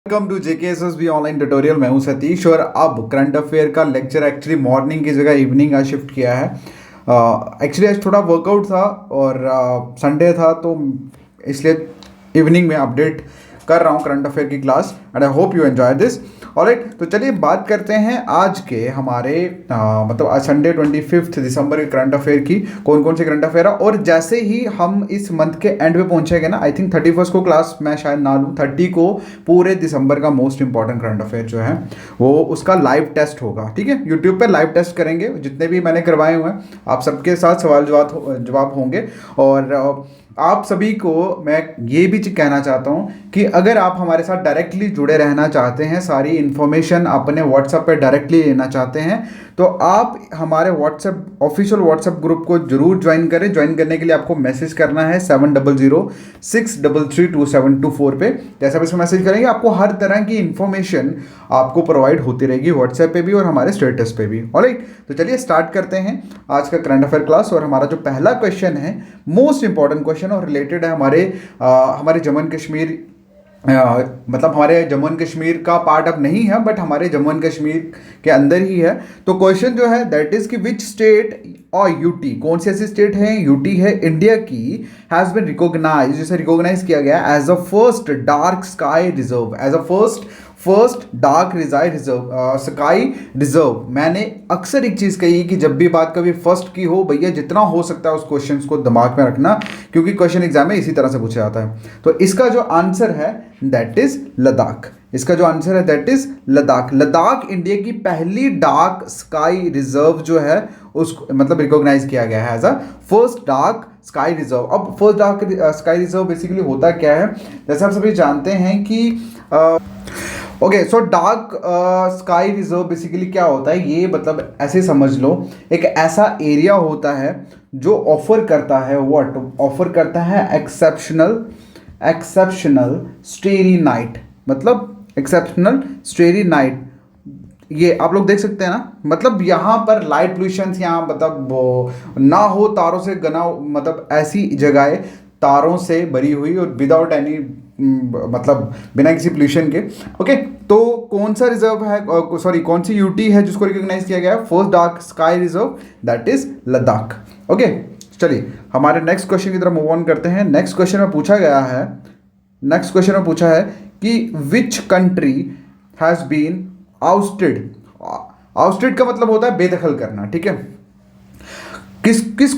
Welcome to JKSSB online tutorial. मैं हूं सतीश और अब करंट अफेयर का लेक्चर एक्चुअली मॉर्निंग की जगह इवनिंग आज शिफ्ट किया है। एक्चुअली आज थोड़ा वर्कआउट था और संडे था तो इसलिए इवनिंग में अपडेट कर रहा हूं करंट अफेयर की class and I hope you enjoy this. Alright, तो चलिए बात करते हैं आज के हमारे मतलब आज संडे 25 दिसंबर के करंट अफेयर की। कौन कौन से करंट अफेयर है और जैसे ही हम इस मंथ के एंड पे पहुंचेंगे ना, आई थिंक 31 को क्लास मैं शायद ना लूँ, 30 को पूरे दिसंबर का मोस्ट इंपॉर्टेंट करंट अफेयर जो है वो उसका लाइव टेस्ट होगा। ठीक है, यूट्यूब पे लाइव टेस्ट करेंगे, जितने भी मैंने करवाए हुए हैं आप सबके साथ सवाल जवाब होंगे। और आप सभी को मैं ये भी कहना चाहता हूँ कि अगर आप हमारे साथ डायरेक्टली जुड़े रहना चाहते हैं, सारी इन्फॉर्मेशन अपने व्हाट्सएप पे डायरेक्टली लेना चाहते हैं, तो आप हमारे व्हाट्सएप ऑफिशियल व्हाट्सएप ग्रुप को जरूर ज्वाइन करें। ज्वाइन करने के लिए आपको मैसेज करना है 7006332724 पे। जैसे आप इसमें मैसेज करेंगे आपको हर तरह की इन्फॉर्मेशन आपको प्रोवाइड होती रहेगी व्हाट्सएप पे भी और हमारे स्टेटस पे भी। ऑलराइट, तो चलिए स्टार्ट करते हैं आज का करंट अफेयर क्लास। और हमारा जो पहला क्वेश्चन है मोस्ट इंपॉर्टेंट क्वेश्चन और रिलेटेड है हमारे जम्मू एंड कश्मीर, मतलब हमारे जम्मू एंड कश्मीर का पार्ट अब नहीं है बट हमारे जम्मू एंड कश्मीर के अंदर ही है। तो क्वेश्चन जो है दैट इज कि विच स्टेट और यूटी, कौन सी ऐसी स्टेट है, यूटी है इंडिया की, हैज बीन रिकॉग्नाइज, जिसे रिकॉग्नाइज किया गया as a first dark sky reserve, as a first dark reserve sky reserve. मैंने अक्सर एक चीज़ कही कि जब भी बात कभी फर्स्ट की हो, भैया जितना हो सकता है उस क्वेश्चन को दिमाग में रखना, क्योंकि क्वेश्चन एग्जाम में इसी तरह से पूछा जाता है। तो इसका जो आंसर है दैट इज लद्दाख। इसका जो आंसर है that is Ladakh. Ladakh India की पहली डार्क स्काई रिजर्व जो है उसको मतलब रिकॉग्नाइज किया गया है as a first dark sky reserve. अब first dark sky reserve basically होता क्या है, जैसे आप सभी जानते हैं कि okay, so dark sky reserve basically क्या होता है, ये मतलब ऐसे समझ लो एक ऐसा एरिया होता है जो ऑफर करता है, व्हाट ऑफर करता है, एक्सेप्शनल स्टेरी नाइट, मतलब एक्सेप्शनल स्टेरी नाइट। ये आप लोग देख सकते हैं ना, मतलब यहाँ पर लाइट पोल्यूशन यहाँ मतलब वो ना हो, तारों से घना, मतलब ऐसी जगह तारों से भरी हुई और विदाउट एनी मतलब बिना किसी पोल्यूशन के। ओके, तो कौन सा रिजर्व है, सॉरी कौन सी यूटी है जिसको रिकॉग्नाइज किया गया है first dark sky reserve, that is Ladakh. Okay, चलिए हमारे नेक्स्ट क्वेश्चन की तरफ मूव ऑन करते हैं। नेक्स्ट क्वेश्चन में पूछा है कि which country has been ousted. Ousted का मतलब होता है बेदखल करना। ठीक है,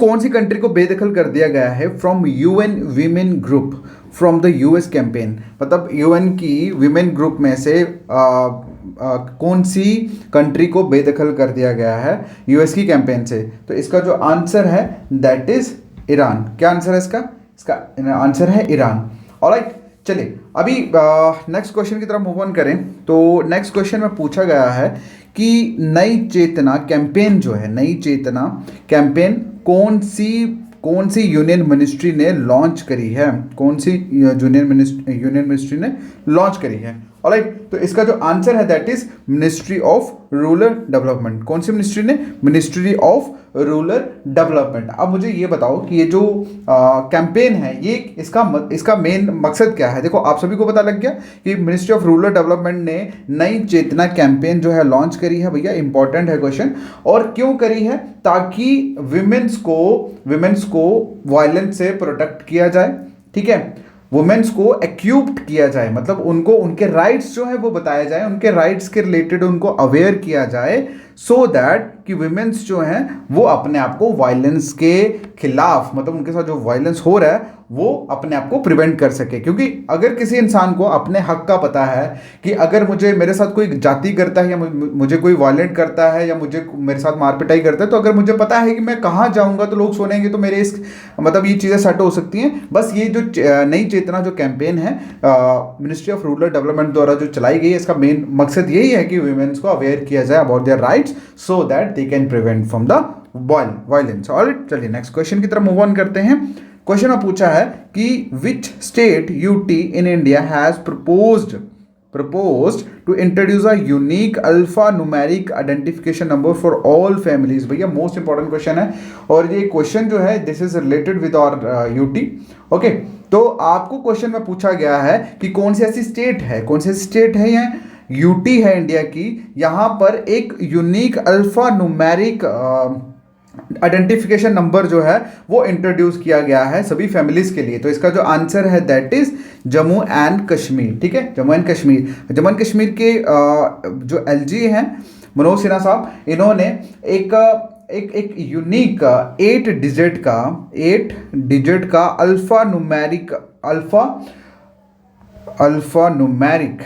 कौन सी कंट्री को बेदखल कर दिया गया है from UN women group from the US campaign, मतलब यूएन की वीमेन ग्रुप में से कौन सी कंट्री को बेदखल कर दिया गया है यूएस की कैंपेन से। तो इसका जो आंसर है दैट इज ईरान। क्या आंसर है इसका आंसर है ईरान। ऑलराइट, चलिए अभी नेक्स्ट क्वेश्चन की तरफ मूव ऑन करें। तो नेक्स्ट क्वेश्चन में पूछा गया है कि नई चेतना कैंपेन जो है, नई चेतना कैंपेन कौन सी यूनियन मिनिस्ट्री ने लॉन्च करी है, कौन सी यूनियन मिनिस्ट्री ने लॉन्च करी है। ऑलराइट, तो इसका जो आंसर है that is ministry of rural development. कौन सी मिनिस्ट्री ने, मिनिस्ट्री ऑफ रूरल डेवलपमेंट। अब मुझे ये बताओ कि ये जो कैंपेन है ये इसका मेन मकसद क्या है। देखो आप सभी को पता लग गया कि मिनिस्ट्री ऑफ रूरल डेवलपमेंट ने नई चेतना कैंपेन जो है लॉन्च करी है। भैया इंपॉर्टेंट है क्वेश्चन, और क्यों करी है, ताकि विमेंस को वायलेंस से प्रोटेक्ट किया जाए। ठीक है, वुमेन्स को एक्यूप्ड किया जाए, मतलब उनको उनके राइट्स जो है वो बताया जाए, उनके राइट्स के रिलेटेड उनको अवेयर किया जाए, सो दैट कि वुमेन्स जो हैं वो अपने आप को वायलेंस के खिलाफ, मतलब उनके साथ जो वायलेंस हो रहा है वो अपने आप को प्रिवेंट कर सके। क्योंकि अगर किसी इंसान को अपने हक का पता है कि अगर मेरे साथ कोई जाति करता है या मुझे कोई वायलेंट करता है या मेरे साथ मार पिटाई करता है, तो अगर मुझे पता है कि मैं कहाँ जाऊँगा तो लोग सुनेंगे, तो मेरे मतलब ये चीज़ें सेट हो सकती हैं। बस ये जो नई चेतना जो कैंपेन है मिनिस्ट्री ऑफ रूरल डेवलपमेंट द्वारा जो चलाई गई है, इसका मेन मकसद यही है कि वुमेन्स को अवेयर किया जाए about their rights, so that they can prevent from the violence. Alright, चलिए नेक्स्ट क्वेश्चन की तरफ मूव ऑन करते हैं। क्वेश्चन में पूछा है कि which state UT in India has proposed to introduce a unique alphanumeric identification number for all families। भैया मोस्ट इंपॉर्टेंट क्वेश्चन है, और ये क्वेश्चन जो है this is related with our UT. Okay, तो आपको क्वेश्चन में पूछा गया है कि कौन सी ऐसी स्टेट है, कौन सी ऐसी स्टेट है, ये यूटी है इंडिया की, यहाँ पर एक unique alpha numeric identification number जो है वो इंट्रोड्यूस किया गया है सभी फैमिलीज के लिए। तो इसका जो आंसर है that is Jammu and Kashmir. ठीक है, जम्मू एंड कश्मीर। जम्मू एंड कश्मीर के जो एलजी हैं मनोज सिन्हा साहब, इन्होंने एक यूनिक 8 डिजिट का अल्फा न्यूमेरिक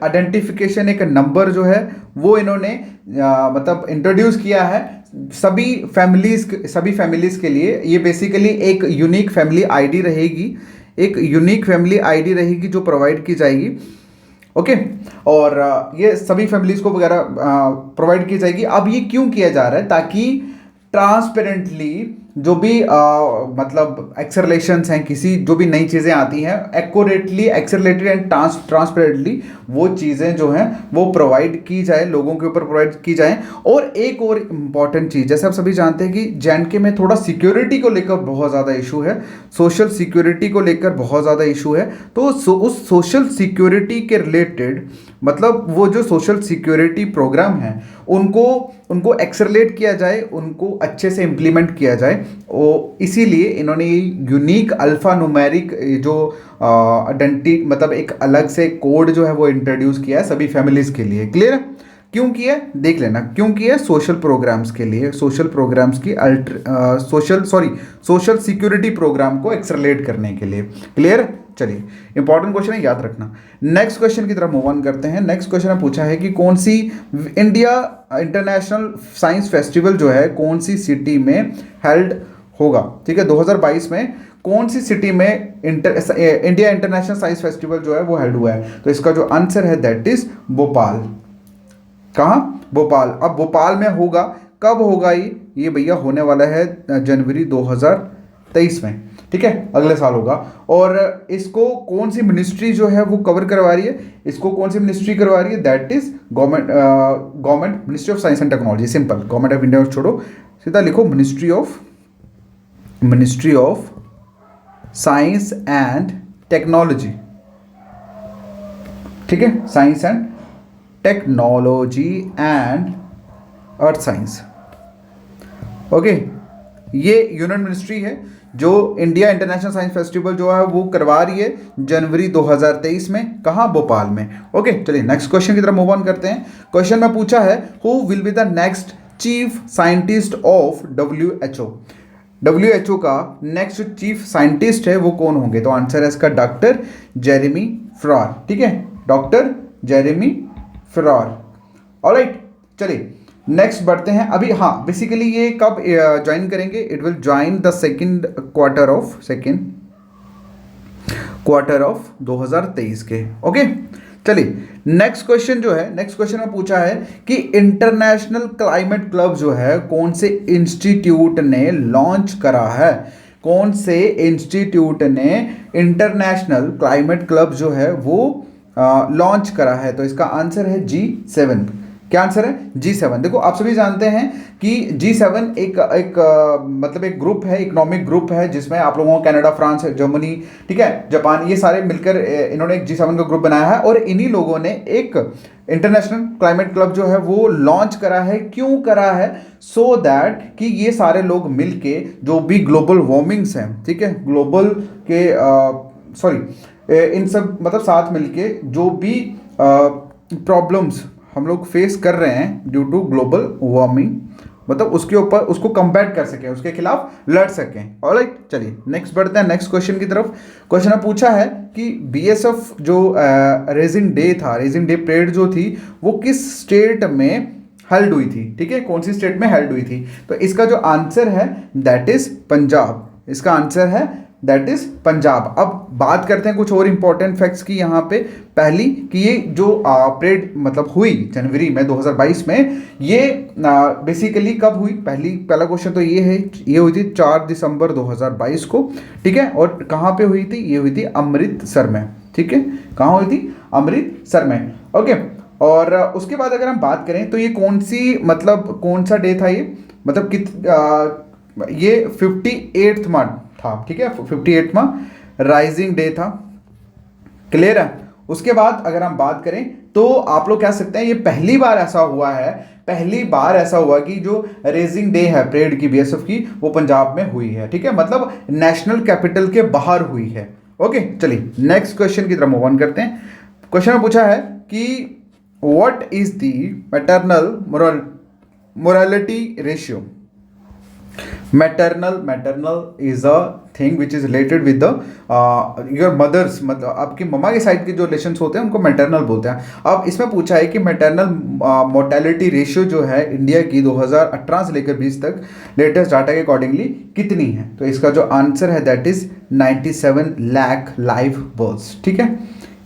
आइडेंटिफिकेशन एक नंबर जो है वो इन्होंने मतलब इंट्रोड्यूस किया है सभी फैमिलीज के लिए। ये बेसिकली एक यूनिक फैमिली आईडी रहेगी, जो प्रोवाइड की जाएगी। ओके, और ये सभी फैमिलीज को वगैरह प्रोवाइड की जाएगी। अब ये क्यों किया जा रहा है? ताकि ट्रांसपेरेंटली जो भी मतलब एक्सेलरेशंस हैं, किसी जो भी नई चीज़ें आती हैं, एक्यूरेटली एक्सेलरेटेड एंड ट्रांसपेरेंटली वो चीज़ें जो हैं वो प्रोवाइड की जाए, लोगों के ऊपर प्रोवाइड की जाए। और एक और इम्पॉर्टेंट चीज़, जैसे आप सभी जानते हैं कि जे.एंड.के में थोड़ा सिक्योरिटी को लेकर बहुत ज़्यादा इशू है, सोशल सिक्योरिटी को लेकर बहुत ज़्यादा इशू है। तो उस सोशल सिक्योरिटी के रिलेटेड मतलब वो जो सोशल सिक्योरिटी प्रोग्राम हैं उनको एक्सेलरेट किया जाए, उनको अच्छे से इम्प्लीमेंट किया जाए। इसीलिए इन्होंने यूनिक अल्फा न्यूमेरिक जो मतलब एक अलग से कोड जो है वो इंट्रोड्यूस किया है सभी फैमिलीज के लिए। क्लियर? क्यों किया देख लेना, क्यों किया? सोशल प्रोग्राम्स के लिए, सोशल प्रोग्राम्स की सोशल सिक्योरिटी प्रोग्राम को एक्सेलरेट करने के लिए। क्लियर? चलिए, इंपॉर्टेंट क्वेश्चन है, याद रखना। नेक्स्ट क्वेश्चन की तरफ मूव ऑन करते हैं। नेक्स्ट क्वेश्चन में पूछा है कि कौन सी इंडिया इंटरनेशनल साइंस फेस्टिवल जो है कौन सी सिटी में हेल्ड होगा। ठीक है, 2022 में कौन सी सिटी में इंडिया इंटरनेशनल साइंस फेस्टिवल जो है वो हेल्ड हुआ है। तो इसका जो आंसर है दैट इज भोपाल। कहाँ? भोपाल। अब भोपाल में होगा, कब होगा ये भैया होने वाला है जनवरी 2023 में। ठीक है, अगले साल होगा। और इसको कौन सी मिनिस्ट्री जो है वो कवर करवा रही है, इसको कौन सी मिनिस्ट्री करवा रही है? That is government ministry of science and technology. Simple, government of India छोड़ो, सीधा लिखो ministry of science and technology. ठीक है, science and technology and earth science. Okay, ये यूनियन मिनिस्ट्री है जो इंडिया इंटरनेशनल साइंस फेस्टिवल जो है वो करवा रही है जनवरी 2023 में। कहाँ? भोपाल में। ओके, चलिए नेक्स्ट क्वेश्चन की तरफ मूव ऑन करते हैं। क्वेश्चन में पूछा है who will be the next chief scientist of WHO। WHO का नेक्स्ट चीफ साइंटिस्ट है वो कौन होंगे? तो आंसर है इसका डॉक्टर जेरेमी फ्रॉर। ठीक है, डॉक्टर जेरेमी फ्रॉर। ऑलराइट, चलिए नेक्स्ट बढ़ते हैं। अभी हाँ, बेसिकली ये कब ज्वाइन करेंगे? It will join the second quarter of 2023 के। ओके, चलिए नेक्स्ट क्वेश्चन जो है, नेक्स्ट क्वेश्चन में पूछा है कि इंटरनेशनल क्लाइमेट क्लब जो है कौन से इंस्टीट्यूट ने लॉन्च करा है। कौन से इंस्टीट्यूट ने इंटरनेशनल क्लाइमेट क्लब जो है वो लॉन्च करा है? तो इसका आंसर है G7। क्या आंसर है? G7। देखो, आप सभी जानते हैं कि G7 एक मतलब एक ग्रुप है, इकोनॉमिक ग्रुप है, जिसमें आप लोगों को कनाडा, फ्रांस, जर्मनी, ठीक है, जापान, ये सारे मिलकर इन्होंने एक G7 का ग्रुप बनाया है। और इन्हीं लोगों ने एक इंटरनेशनल क्लाइमेट क्लब जो है वो लॉन्च करा है। क्यों करा है? सो दैट कि ये सारे लोग मिलके जो भी ग्लोबल वार्मिंग्स हैं, ठीक है, ग्लोबल के इन सब मतलब साथ मिलके जो भी प्रॉब्लम्स हम लोग फेस कर रहे हैं ड्यू टू ग्लोबल वार्मिंग, मतलब उसके ऊपर उसको कंबैट कर सकें, उसके खिलाफ लड़ सकें। ऑलराइट, चलिए नेक्स्ट बढ़ते हैं नेक्स्ट क्वेश्चन की तरफ। क्वेश्चन में पूछा है कि BSF जो रेजिंग डे था, रेजिंग डे परेड जो थी वो किस स्टेट में हेल्ड हुई थी। ठीक है, कौन सी स्टेट में हेल्ड हुई थी? तो इसका जो आंसर है दैट इज पंजाब। इसका आंसर है दैट इज पंजाब। अब बात करते हैं कुछ और इंपॉर्टेंट फैक्ट्स की यहाँ पे। पहली कि ये जो परेड मतलब हुई जनवरी में 2022 में, ये बेसिकली कब हुई, पहला क्वेश्चन तो ये है, ये हुई थी 4 दिसंबर 2022 को, ठीक है। और कहाँ पे हुई थी, ये हुई थी अमृतसर में, ठीक है। कहाँ हुई थी, अमृतसर में, ओके। और उसके बाद अगर हम बात करें तो ये कौन सी मतलब कौन सा डे था ये, मतलब ये 58वां था, ठीक है, 58वां राइजिंग डे था, क्लियर है। उसके बाद अगर हम बात करें तो आप लोग कह सकते हैं ये पहली बार ऐसा हुआ है, पहली बार ऐसा हुआ कि जो रेजिंग डे है परेड की बीएसएफ की, वो पंजाब में हुई है, ठीक है, मतलब नेशनल कैपिटल के बाहर हुई है, ओके। चलिए नेक्स्ट क्वेश्चन की तरफ मूव ऑन करते हैं। क्वेश्चन में पूछा है कि what is the maternal morality ratio. Maternal is a thing which is related with the your mothers, मतलब आपकी मम्मा के साइड के जो रिलेशंस होते हैं उनको मैटरनल बोलते हैं। अब इसमें पूछा है कि मैटरनल मोर्टेलिटी रेशियो जो है इंडिया की 2018 से लेकर 20 तक लेटेस्ट डाटा के अकॉर्डिंगली कितनी है। तो इसका जो आंसर है that is 97 lakh live births, ठीक है,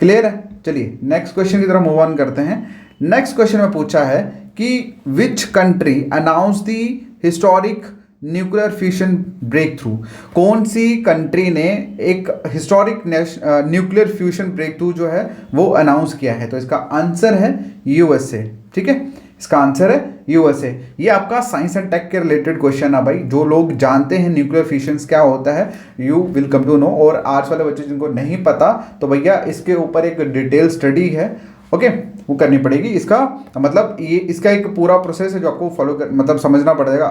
क्लियर है। चलिए नेक्स्ट क्वेश्चन की तरफ मूव ऑन करते हैं। नेक्स्ट क्वेश्चन में पूछा है कि which country announce the historic nuclear fusion break through. कौन सी कंट्री ने एक historic nuclear fusion break through जो है वो अनाउंस किया है। तो इसका आंसर है यूएसए, ठीक है, इसका आंसर है यूएसए। ये आपका साइंस एंड टेक के रिलेटेड क्वेश्चन है भाई, जो लोग जानते हैं न्यूक्लियर फ्यूशन क्या होता है you will come to know, और आर्ट्स वाले बच्चे जिनको नहीं पता तो भैया इसके ऊपर एक डिटेल स्टडी है, ओके, वो करनी पड़ेगी। इसका मतलब ये इसका एक पूरा प्रोसेस है जो आपको फॉलो कर मतलब समझना पड़ेगा,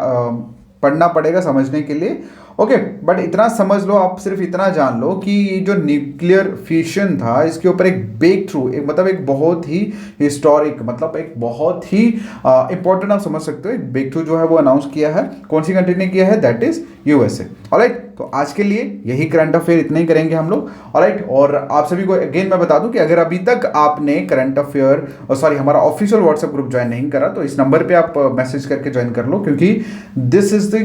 पढ़ना पड़ेगा समझने के लिए, ओके। बट इतना समझ लो, आप सिर्फ इतना जान लो कि ये जो न्यूक्लियर फ्यूशन था इसके ऊपर एक ब्रेक थ्रू, एक मतलब एक बहुत ही हिस्टोरिक, मतलब एक बहुत ही इंपॉर्टेंट आप समझ सकते हो, एक ब्रेक थ्रू जो है वो अनाउंस किया है। कौन सी कंट्री ने किया है, दैट इज यूएसए, ऑलराइट। तो आज के लिए यही करंट अफेयर इतना ही करेंगे हम लोग, ऑलराइट। और आप सभी को अगेन मैं बता दूं कि अगर अभी तक आपने करंट अफेयर सॉरी हमारा ऑफिशियल व्हाट्सएप ग्रुप ज्वाइन नहीं करा तो इस नंबर पे आप मैसेज करके ज्वाइन कर लो, क्योंकि दिस इज द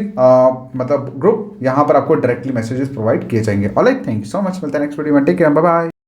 मतलब ग्रुप, यहाँ पर आपको डायरेक्टली मैसेजेस प्रोवाइड किए जाएंगे, alright. Thank you so much, मिलते हैं नेक्स्ट वीडियो में, टेक केयर, बाय बाय।